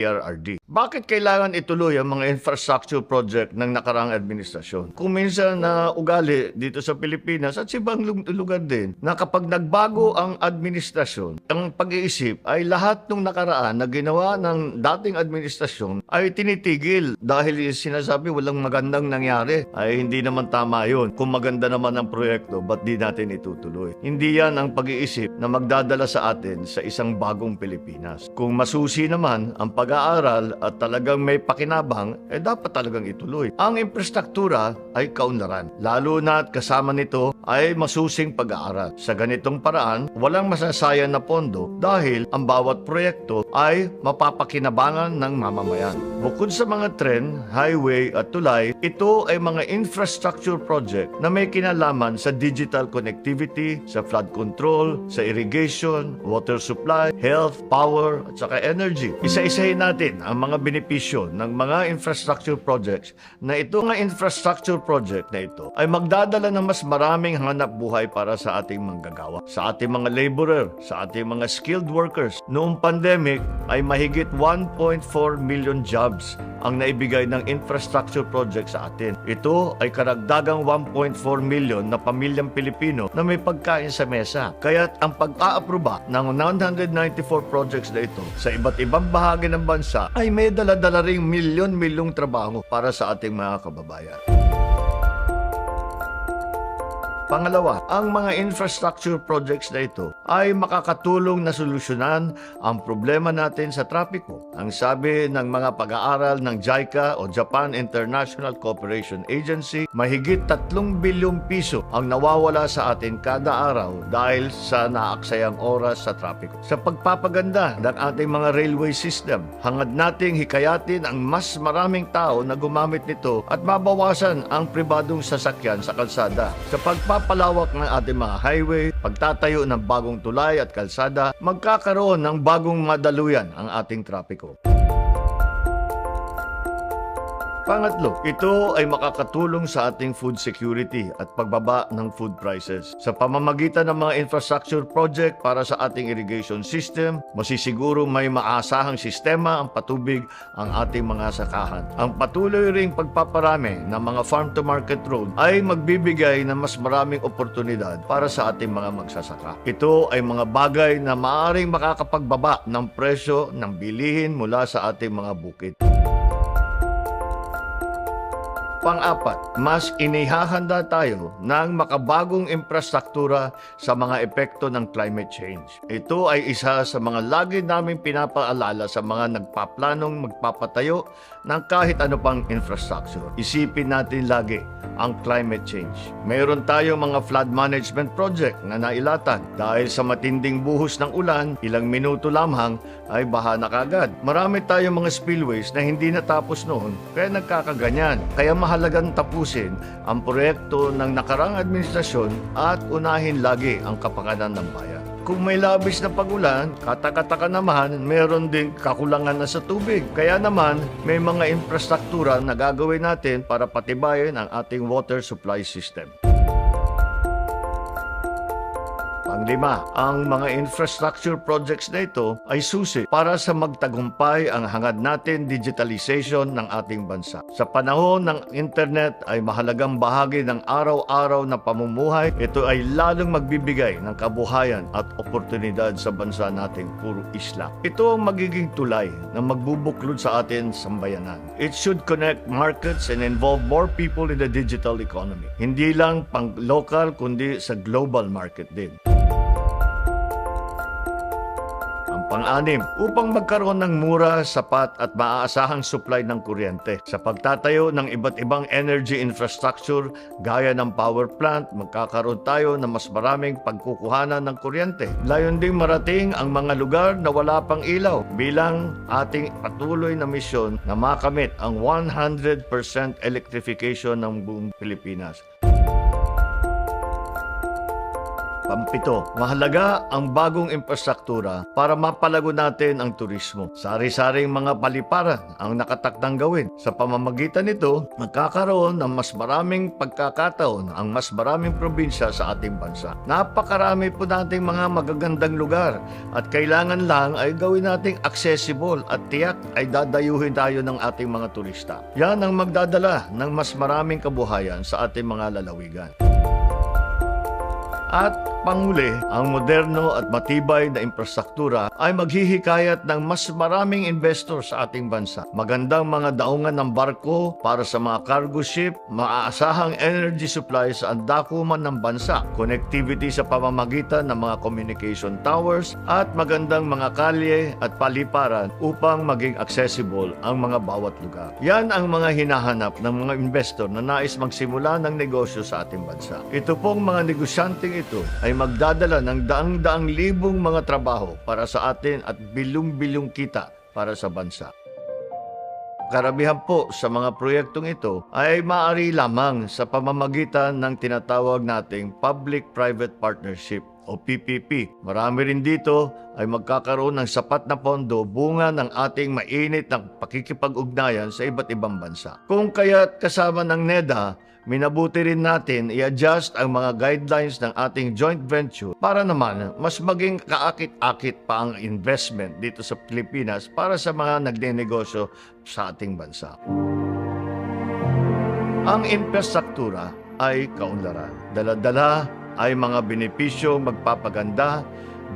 PRRD. Bakit kailangan ituloy ang mga infrastructure project ng nakaraang administrasyon? Kung minsan na ugali dito sa Pilipinas at sa ibang lugar din, na kapag nagbago ang administrasyon, ang pag-iisip ay lahat ng nakaraan na ginawa ng dating administrasyon ay tinitigil dahil sinasabi walang magandang nangyari. Ay hindi naman tama yun. Kung maganda naman ang proyekto, ba't di natin itutuloy? Hindi yan ang pag-iisip na magdadala sa atin sa isang bagong Pilipinas. Kung masusi naman ang pag-aaral at talagang may pakinabang, dapat talagang ituloy. Ang infrastruktura ay kaunlaran. Lalo na at kasama nito ay masusing pag-aaral. Sa ganitong paraan, walang masasayang na pondo dahil ang bawat proyekto ay mapapakinabangan ng mamamayan. Bukod sa mga tren, highway at tulay, ito ay mga infrastructure project na may kinalaman sa digital connectivity, sa flood control, sa irrigation, water supply, health, power, at saka energy. Isa-isahin natin ang mga benepisyo ng mga infrastructure projects na ito nga infrastructure project na ito ay magdadala ng mas maraming hanap buhay para sa ating manggagawa, sa ating mga laborer, sa ating mga skilled workers. Noong pandemic ay mahigit 1.4 million jobs ang naibigay ng infrastructure project sa atin. Ito ay karagdagang 1.4 million na pamilyang Pilipino na may pagkain sa mesa. Kaya't ang pag-aaproba ng 994 projects na ito sa iba't ibang bahagi ng bansa ay may dala-dala ring milyon-milyong trabaho para sa ating mga kababayan. Pangalawa, ang mga infrastructure projects na ito ay makakatulong na solusyonan ang problema natin sa trapiko. Ang sabi ng mga pag-aaral ng JICA o Japan International Cooperation Agency, mahigit 3 bilyong piso ang nawawala sa atin kada araw dahil sa naaksayang oras sa trapiko. Sa pagpapaganda ng ating mga railway system, hangad nating hikayatin ang mas maraming tao na gumamit nito at mabawasan ang pribadong sasakyan sa kalsada. Sa pagpapalawak ng ating mga highway, pagtatayo ng bagong tulay at kalsada, magkakaroon ng bagong madaluyan ang ating trapiko. Pangatlo, ito ay makakatulong sa ating food security at pagbaba ng food prices. Sa pamamagitan ng mga infrastructure project para sa ating irrigation system, masisiguro may maasahang sistema ang patubig ang ating mga sakahan. Ang patuloy ring pagpaparami ng mga farm-to-market road ay magbibigay ng mas maraming oportunidad para sa ating mga magsasaka. Ito ay mga bagay na maaaring makakapagbaba ng presyo ng bilihin mula sa ating mga bukid. Pang-apat, mas inihahanda tayo ng makabagong infrastruktura sa mga epekto ng climate change. Ito ay isa sa mga lagi naming pinapaalala sa mga nagpaplanong magpapatayo ng kahit ano pang infrastructure. Isipin natin lagi ang climate change. Mayroon tayong mga flood management project na nailatag. Dahil sa matinding buhos ng ulan, ilang minuto lamang ay baha na kagad. Marami tayong mga spillways na hindi natapos noon kaya nagkakaganyan. Kaya mahalagang tapusin ang proyekto ng nakarang administrasyon at unahin lagi ang kapakanan ng bayan. Kung may labis na pagulan, katakataka naman, meron din kakulangan na sa tubig. Kaya naman, may mga infrastruktura na gagawin natin para patibayin ang ating water supply system. Panglima, ang mga infrastructure projects na ito ay susi para sa magtagumpay ang hangad natin digitalization ng ating bansa. Sa panahon ng internet ay mahalagang bahagi ng araw-araw na pamumuhay. Ito ay lalong magbibigay ng kabuhayan at oportunidad sa bansa nating puro isla. Ito ang magiging tulay na magbubuklod sa atin sambayanan. It should connect markets and involve more people in the digital economy. Hindi lang pang local kundi sa global market din. Pang-anim, upang magkaroon ng mura, sapat at maaasahang supply ng kuryente. Sa pagtatayo ng iba't ibang energy infrastructure gaya ng power plant, magkakaroon tayo ng mas maraming pagkukuhanan ng kuryente. Layon ding marating ang mga lugar na wala pang ilaw bilang ating patuloy na misyon na makamit ang 100% electrification ng buong Pilipinas. Pampito, mahalaga ang bagong infrastruktura para mapalago natin ang turismo. Sari-saring mga paliparan ang nakatakdang gawin. Sa pamamagitan nito, magkakaroon ng mas maraming pagkakataon ang mas maraming probinsya sa ating bansa. Napakarami po nating mga magagandang lugar at kailangan lang ay gawin nating accessible at tiyak ay dadayuhin tayo ng ating mga turista. Yan ang magdadala ng mas maraming kabuhayan sa ating mga lalawigan. At panghuli, ang moderno at matibay na infrastruktura ay maghihikayat ng mas maraming investor sa ating bansa. Magandang mga daungan ng barko para sa mga cargo ship, maaasahang energy supply sa andakuman ng bansa, connectivity sa pamamagitan ng mga communication towers, at magandang mga kalye at paliparan upang maging accessible ang mga bawat lugar. Yan ang mga hinahanap ng mga investor na nais magsimula ng negosyo sa ating bansa. Ito pong mga negosyanteng ito ay magdadala ng daang-daang libong mga trabaho para sa atin at bilyong-bilyong kita para sa bansa. Karamihan po sa mga proyektong ito ay maaari lamang sa pamamagitan ng tinatawag nating Public-Private Partnership o PPP. Marami rin dito ay magkakaroon ng sapat na pondo bunga ng ating mainit na pakikipag-ugnayan sa iba't ibang bansa. Kung kaya't kasama ng NEDA, minabuti rin natin i-adjust ang mga guidelines ng ating joint venture para naman mas maging kaakit-akit pa ang investment dito sa Pilipinas para sa mga nagnenegosyo sa ating bansa. Ang infrastruktura ay kaunlaran. Dala-dala ay mga benepisyo magpapaganda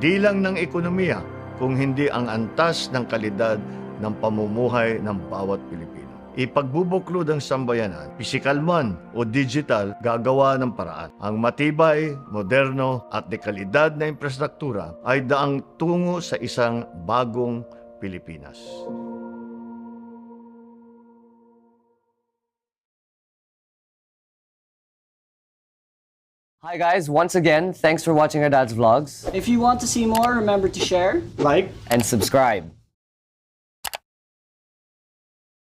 di lang ng ekonomiya kung hindi ang antas ng kalidad ng pamumuhay ng bawat Pilipino. Ipagbubuklod ang sambayanan, pisikal man o digital, gagawa ng paraan. Ang matibay, moderno at dekalidad na infrastruktura ay daang tungo sa isang bagong Pilipinas. Hi guys, once again, thanks for watching our dad's vlogs If you want to see more, remember to share, Like, and subscribe.